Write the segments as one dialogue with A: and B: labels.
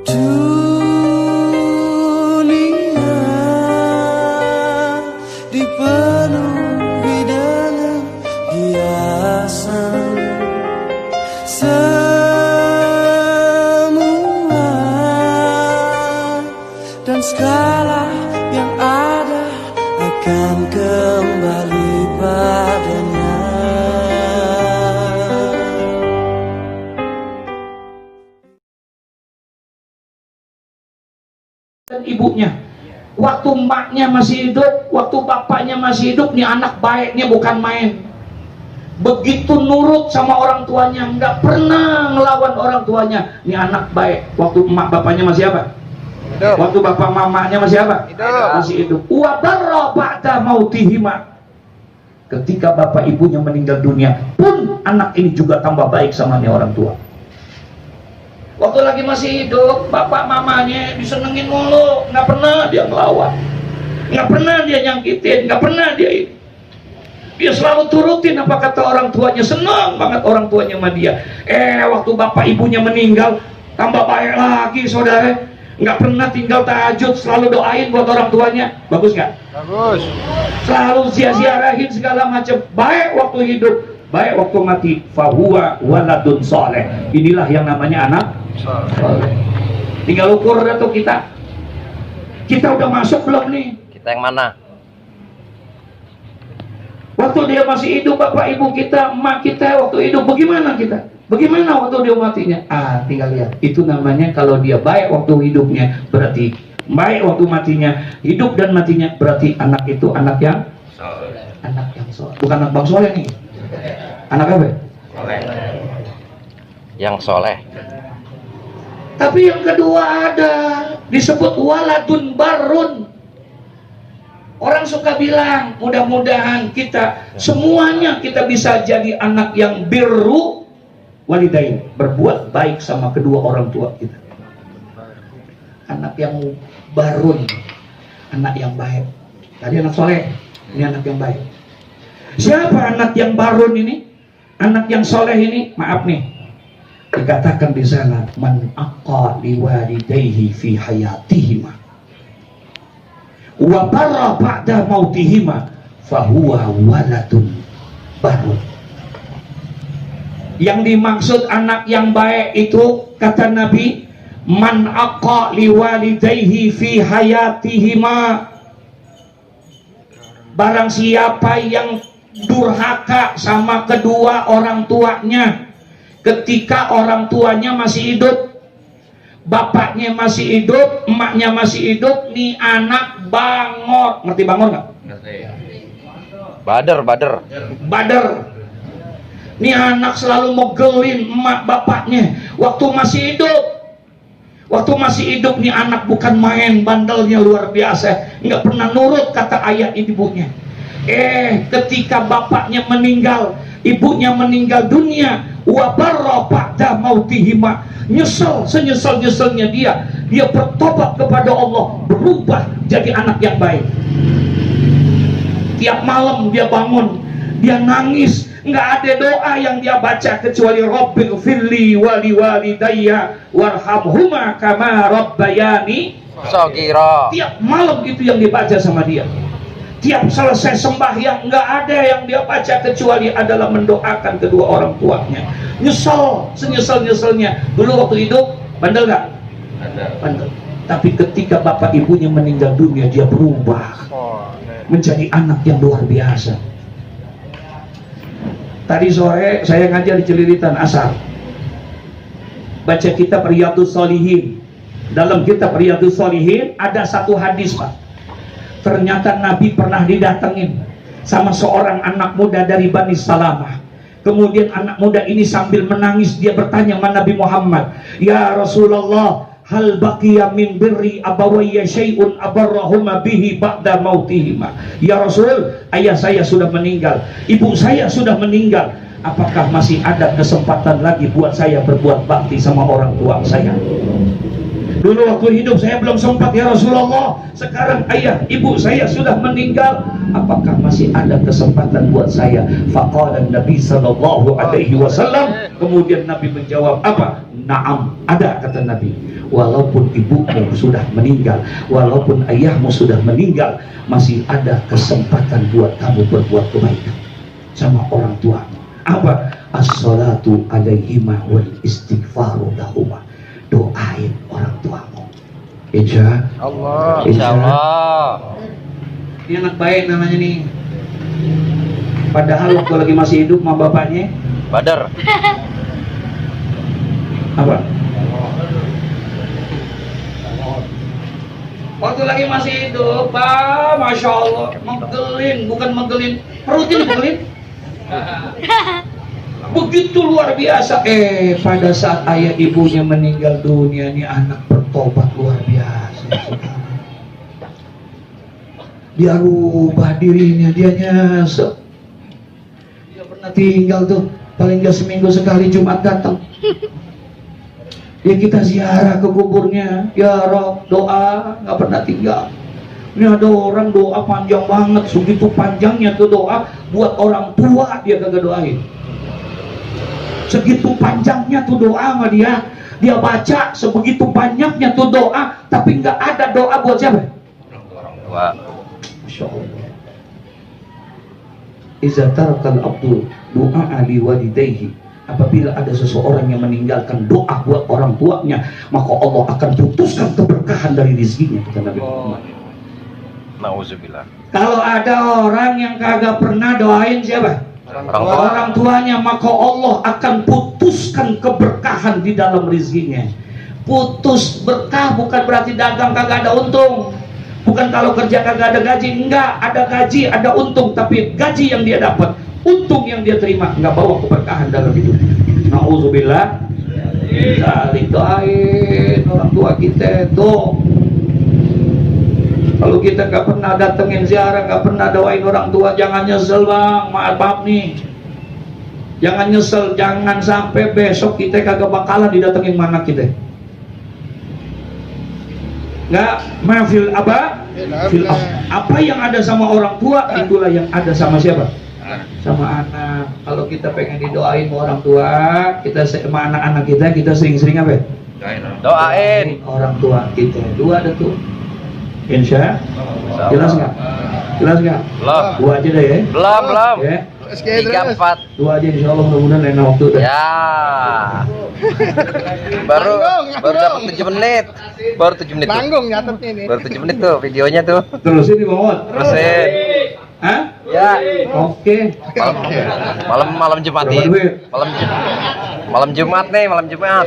A: Dunia dipenuhi dengan hiasan, semua dan segala yang ada akan kembali padanya.
B: Dan ibunya, waktu emaknya masih hidup, waktu bapaknya masih hidup, nih anak baiknya bukan main. Begitu nurut sama orang tuanya, nggak pernah ngelawan orang tuanya. Nih anak baik. Waktu emak bapaknya masih apa? Hidup. Waktu bapak mamanya masih apa? Hidup. Masih hidup. Wa barra ba'da mautihima. Ketika bapak ibunya meninggal dunia pun anak ini juga tambah baik sama nih orang tua. Waktu lagi masih hidup, bapak mamanya disenengin mulu, nggak pernah dia ngelawan, nggak pernah dia nyangkitin, nggak pernah dia selalu turutin apa kata orang tuanya, senang banget orang tuanya sama dia. Waktu bapak ibunya meninggal, tambah baik lagi saudara, nggak pernah tinggal tahajud, selalu doain buat orang tuanya, bagus nggak? Bagus. Selalu ziarahin segala macam, baik waktu hidup, baik waktu mati. Fahuwa waladun soleh. Inilah yang namanya anak soleh. Tinggal ukur dah tuh kita udah masuk belum nih? Kita yang mana? Waktu dia masih hidup, bapak ibu kita, emak kita waktu hidup, bagaimana kita? Bagaimana waktu dia matinya? Tinggal lihat. Itu namanya kalau dia baik waktu hidupnya, berarti baik waktu matinya. Hidup dan matinya berarti anak itu anak yang soleh. Anak yang soleh. Bukan anak bang soleh nih. Anak apa? Soleh. Yang soleh. Tapi yang kedua ada disebut waladun barun. Orang suka bilang mudah-mudahan kita semuanya kita bisa jadi anak yang birru walidain, berbuat baik sama kedua orang tua kita. Anak yang barun, anak yang baik. Tadi anak soleh, ini anak yang baik. Siapa anak yang barun ini? Anak yang soleh ini, maaf nih. Dikatakan di sana, man aqqa liwalidayhi fi hayatihima wa barra ba'da mautihima fahuwa waladun barun. Yang dimaksud anak yang baik itu kata Nabi, man aqqa liwalidayhi fi hayatihima, barang siapa yang durhaka sama kedua orang tuanya ketika orang tuanya masih hidup, bapaknya masih hidup, emaknya masih hidup, nih anak bangor. Ngerti bangor nggak? Ngerti. Bader. Nih anak selalu mogelin emak bapaknya waktu masih hidup. Waktu masih hidup nih anak bukan main, bandelnya luar biasa, nggak pernah nurut kata ayah ibunya. Ketika bapaknya meninggal, ibunya meninggal dunia, wa barra ba'da mautihima, nyesel senyesal-nyeselnya dia bertobat kepada Allah, berubah jadi anak yang baik. Tiap malam dia bangun, dia nangis, nggak ada doa yang dia baca kecuali Rabbil firli wali walidayya warhamhuma kama rabbayani shaghira. Tiap malam itu yang dibaca sama dia. Tiap selesai sembahyang nggak ada yang dia baca kecuali adalah mendoakan kedua orang tuanya. Nyesel senyesal-nyeselnya. Dulu waktu hidup bandel nggak? Bandel. Tapi ketika bapak ibunya meninggal dunia, dia berubah menjadi anak yang luar biasa. Tadi sore saya ngajar di Celilitan Asar, baca kitab Riyadhus Shalihin. Dalam kitab Riyadhus Shalihin ada satu hadis, Pak. Ternyata Nabi pernah didatengin sama seorang anak muda dari Bani Salamah. Kemudian anak muda ini sambil menangis dia bertanya sama Nabi Muhammad, ya Rasulullah, hal baqiya min birri abawayya syai'un abarrahuma bihi ba'da mautihima. Ya Rasul, ayah saya sudah meninggal, ibu saya sudah meninggal, apakah masih ada kesempatan lagi buat saya berbuat bakti sama orang tua saya? Dulu waktu hidup saya belum sempat ya Rasulullah, sekarang ayah ibu saya sudah meninggal, apakah masih ada kesempatan buat saya? Faqala Nabi sallallahu alaihi wasallam, kemudian Nabi menjawab apa? Naam, ada kata Nabi. Walaupun ibumu sudah meninggal, walaupun ayahmu sudah meninggal, masih ada kesempatan buat kamu berbuat kebaikan sama orang tuamu. Apa? As-salatu alaihima wal istighfaru lahuma. Doain orang tuamu. Insya Allah.
C: Insya Allah.
B: Ini anak baik namanya nih. Padahal waktu lagi masih hidup sama bapaknya
C: Badar.
B: apa? Waktu lagi masih hidup, Pak, Masya Allah, megelin, bukan megelin, perutnya megelin. Begitu luar biasa. Pada saat ayah ibunya meninggal dunia, nih anak bertobat luar biasa. Dia rubah dirinya, dia nyesel. Dia pernah tinggal tuh, paling gak seminggu sekali Jumat datang. Ya kita ziarah ke kuburnya, ya Rob, doa, nggak pernah tinggal. Ini ada orang doa panjang banget, segitu panjangnya tuh doa buat orang tua dia kagak doain. Segitu panjangnya tuh doa sama dia baca sebegitu banyaknya tuh doa, tapi nggak ada doa buat siapa?
C: Orang tua.
B: Masya Allah. Iza tarakal abdu du'a li walidayhi. Apabila ada seseorang yang meninggalkan doa buat orang tuanya, maka Allah akan putuskan keberkahan dari rezekinya, kata Nabi Muhammad.
C: Nauzubillah.
B: Kalau ada orang yang kagak pernah doain siapa? Orang tuanya, maka Allah akan putuskan keberkahan di dalam rezekinya. Putus berkah bukan berarti dagang kagak ada untung. Bukan kalau kerja kagak ada gaji, enggak, ada gaji, ada untung, tapi gaji yang dia dapat, untung yang dia terima nggak bawa keberkahan dalam hidup. Nauzubillah. Saling doain orang tua kita tuh. Kalau kita nggak pernah datengin ziarah, nggak pernah doain orang tua, jangan nyesel bang. Maaf nih, jangan nyesel, jangan sampai besok kita kagak bakalan didatengin mana kita. Nggak, maafil apa? Apa yang ada sama orang tua, itulah yang ada sama siapa? Sama anak. Kalau kita pengen didoain sama orang tua, kita sama anak-anak kita sering-sering apa?
C: Doain
B: orang tua kita. Dua ada tuh. Insya. Jelas nggak? Jelas nggak?
C: Belum.
B: Dua aja deh ya.
C: Belum.
B: Ya.
C: 3, 4.
B: Dua aja insya Allah, mudah-mudahan lain waktu deh.
C: Ya. Baru dapat 7 menit. Baru 7 menit.
D: Nanggung nyatetnya ini.
C: Baru 7 menit tuh videonya tuh.
B: Terusin nih Bang Ot.
C: Terusin.
B: Hah?
C: Ya.
B: Oke.
C: Malam Jumat
B: Berapa
C: nih.
B: duit?
C: Malam Jumat nih, malam Jumat.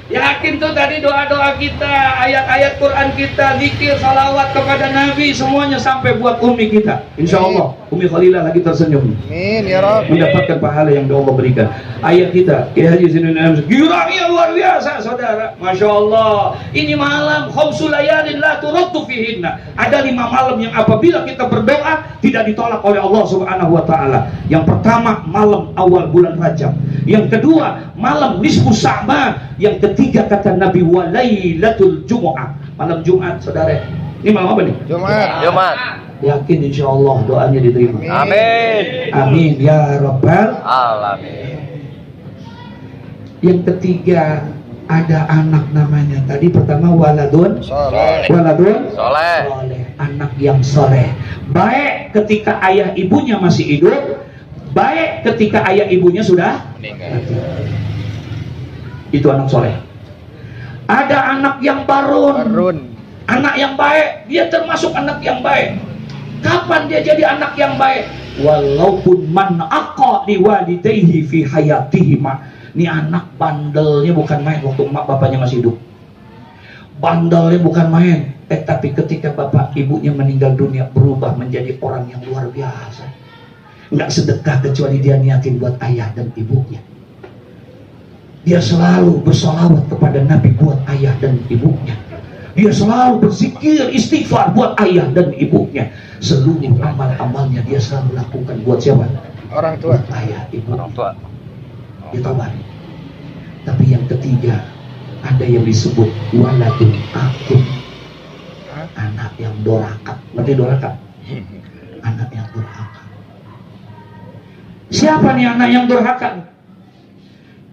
B: Yakin tuh tadi doa-doa kita, ayat-ayat Quran kita, zikir, salawat kepada Nabi, semuanya sampai buat Umi kita. Insya Allah, Umi Khalilah lagi tersenyum,
D: Amin ya Rabb.
B: mendapatkan pahala yang Allah berikan. Ayat kita, Kiai Haji Sinulinam, girangnya luar biasa, saudara. Masya Allah. Ini malam khamsul layalin la turaddu fihinna. Ada 5 malam yang apabila kita berdoa tidak ditolak oleh Allah Subhanahu Wa Taala. Yang pertama malam awal bulan Rajab. Yang kedua malam nisfu Sya'ban. Yang ketiga kata Nabi walailatul Jumu'ah, malam Jumat, saudara. Ini malam apa nih?
C: Jumat.
B: Yakin insya Allah doanya diterima.
C: Amin.
B: Amin ya Rabbal.
C: Alamin.
B: Yang ketiga ada anak namanya. Tadi pertama waladun. Waladun.
C: Soleh.
B: Soleh. Anak yang soleh. Baik ketika ayah ibunya masih hidup. Baik ketika ayah ibunya sudah mati. Itu anak soleh. Ada anak yang barun. Anak yang baik, dia termasuk anak yang baik. Kapan dia jadi anak yang baik? Walaupun man aqa liwalidayhi fi hayatihi ma. Ini anak bandelnya bukan main waktu emak bapaknya masih hidup. Bandelnya bukan main. Tapi ketika bapak ibunya meninggal dunia, berubah menjadi orang yang luar biasa. Nggak sedekah kecuali dia niatin buat ayah dan ibunya. Dia selalu bersolawat kepada Nabi buat ayah dan ibunya. Dia selalu berzikir istighfar buat ayah dan ibunya. Seluruh amal-amalnya dia selalu lakukan buat siapa?
D: Orang tua.
B: Buat ayah, ibu.
C: Orang tua.
B: Ditobat. Tapi yang ketiga ada yang disebut waladun akun. Anak yang doraka. Ngerti doraka? Anak yang doraka. Siapa nih anak yang durhaka?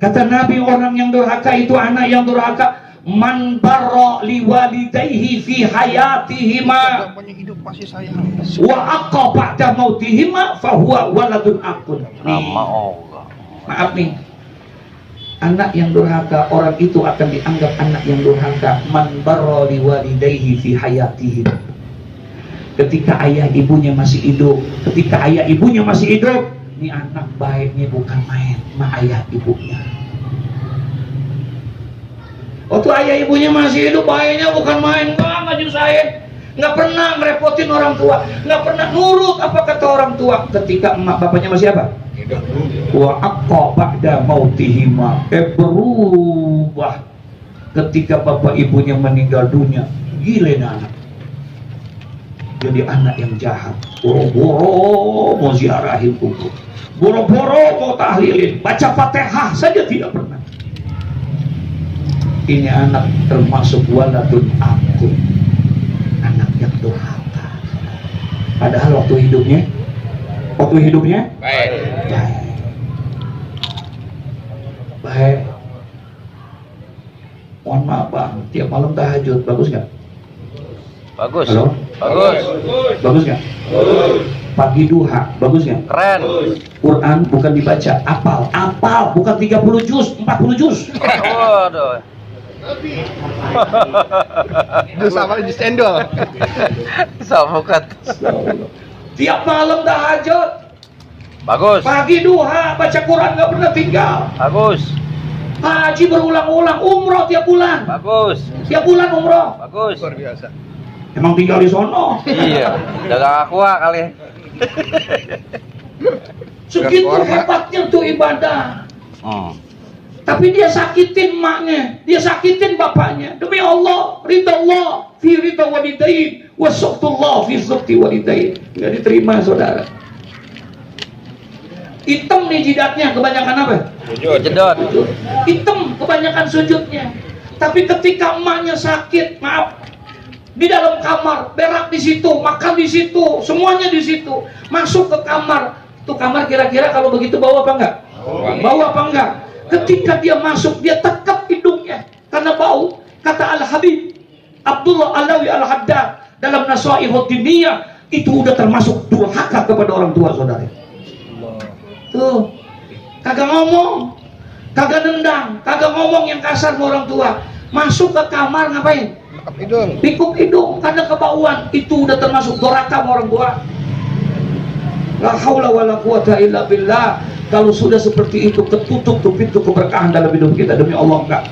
B: Kata Nabi, orang yang durhaka itu anak yang durhaka. Man barra liwalidayhi fi hayatihima
D: Punya hidup masih sayang.
B: wa aqqa ba'da mautihima fahuwa waladun aqun.
C: Nama Allah.
B: Maaf nih, anak yang durhaka, orang itu akan dianggap anak yang durhaka. Man barra liwalidayhi fi hayatihim. Ketika ayah ibunya masih hidup, ini anak baiknya bukan main sama ayah ibunya. Waktu ayah ibunya masih hidup, baiknya bukan main, nggak nyusahin, nggak pernah ngerepotin orang tua, nggak pernah nurut apa kata orang tua. Ketika emak bapaknya masih apa? Wa aqqa ba'da mautihima, berubah ketika bapak ibunya meninggal dunia. Gile anak, jadi anak yang jahat. Boro-boro mau ziarahin kubur, boro-boro mau tahlilin, baca Fatihah saja tidak pernah. Ini anak termasuk waladun aqun, anak yang durhaka. Padahal waktu hidupnya baik. Mohon maaf bang, tiap malam tahajud, bagus nggak?
C: Bagus.
B: Halo? Bagus nggak? Pagi duha, bagus nggak?
C: Keren.
B: Quran bukan dibaca, apal, bukan 30 juz, 40 juz.
C: Waduh.
D: Itu sama di stendol.
C: Sama bukan.
B: Tiap malam tahajud,
C: Bagus.
B: pagi duha, baca Quran nggak pernah tinggal.
C: Bagus.
B: Haji berulang-ulang, umroh tiap bulan umroh.
C: Bagus.
D: Luar biasa.
B: Emang tinggal di sono.
C: Iya. Jaga aqua kali.
B: Segitu hebatnya tuh ibadah. Tapi dia sakitin emaknya, dia sakitin bapaknya. Demi Allah, ridha Allah fi ridha walidain, wa sakhtullah fi sakhti walidain. Enggak diterima, saudara. Hitam nih jidatnya, kebanyakan apa?
C: Jedot.
B: Hitam, kebanyakan sujudnya. Tapi ketika emaknya sakit, maaf, di dalam kamar, berak di situ, makan di situ, semuanya di situ. Masuk ke kamar, tuh kamar kira-kira kalau begitu bau apa enggak? Bau apa enggak? Ketika dia masuk, dia tekap hidungnya karena bau. Kata Al-Habib Abdullah Alawi Al-Haddad dalam Nasaihud Diniyah, itu udah termasuk durhaka kepada orang tua, saudara. Tuh, kagak ngomong, kagak nendang, kagak ngomong yang kasar sama orang tua. Masuk ke kamar ngapain? Pikup hidung karena kebauan. Itu udah termasuk durhaka sama orang tua. La haula wala quwata illa billah. Kalau sudah seperti itu, ketutup tuh pintu keberkahan dalam hidup kita. Demi Allah enggak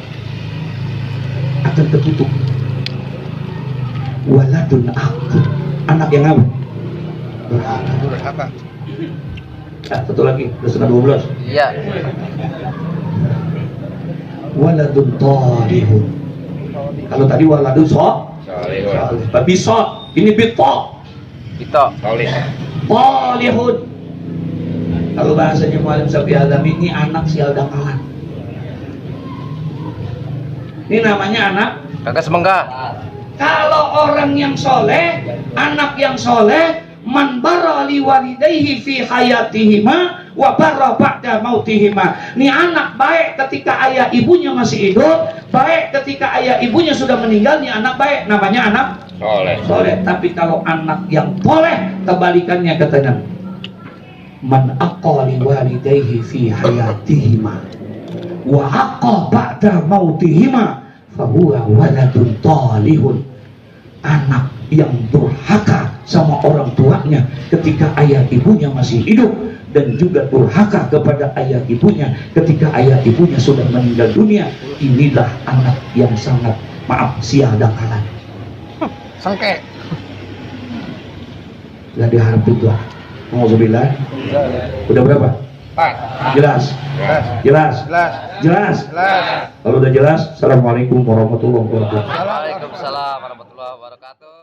B: akan tertutup. Waladun aqun, anak yang apa?
D: Durhaka.
B: Satu lagi, udah setengah 12.
C: Iya.
B: Waladun talihun. Kalau tadi waladun bisot, ini bitok.
C: Kita.
B: Talihun. Kalau bahasanya Mu'alim Safi Alami, ini anak sial dangkalan. Ini namanya anak
C: Kakak semenggah.
B: Kalau orang yang soleh, anak yang soleh, man barra liwalidayhi fi hayatihima wa barra ba'da mautihima. Ini anak baik ketika ayah ibunya masih hidup, baik ketika ayah ibunya sudah meninggal. Ini anak baik, namanya anak soleh. Tapi kalau anak yang soleh, kebalikannya katanya, man aqqa liwalidayhi fi hayatihima wa aqqa ba'da mautihima fahuwa waladun talihun. Anak yang durhaka sama orang tuanya ketika ayah ibunya masih hidup, dan juga durhaka kepada ayah ibunya ketika ayah ibunya sudah meninggal dunia. Inilah anak yang sangat, maaf, sial dangkalan.
D: Sangke.
B: Gak diharap itu. Alhamdulillah. Udah berapa?
D: 4.
B: Jelas? Jelas? Jelas?
D: Jelas.
B: Kalau udah jelas, assalamualaikum warahmatullahi wabarakatuh.
C: Waalaikumsalam warahmatullahi wabarakatuh.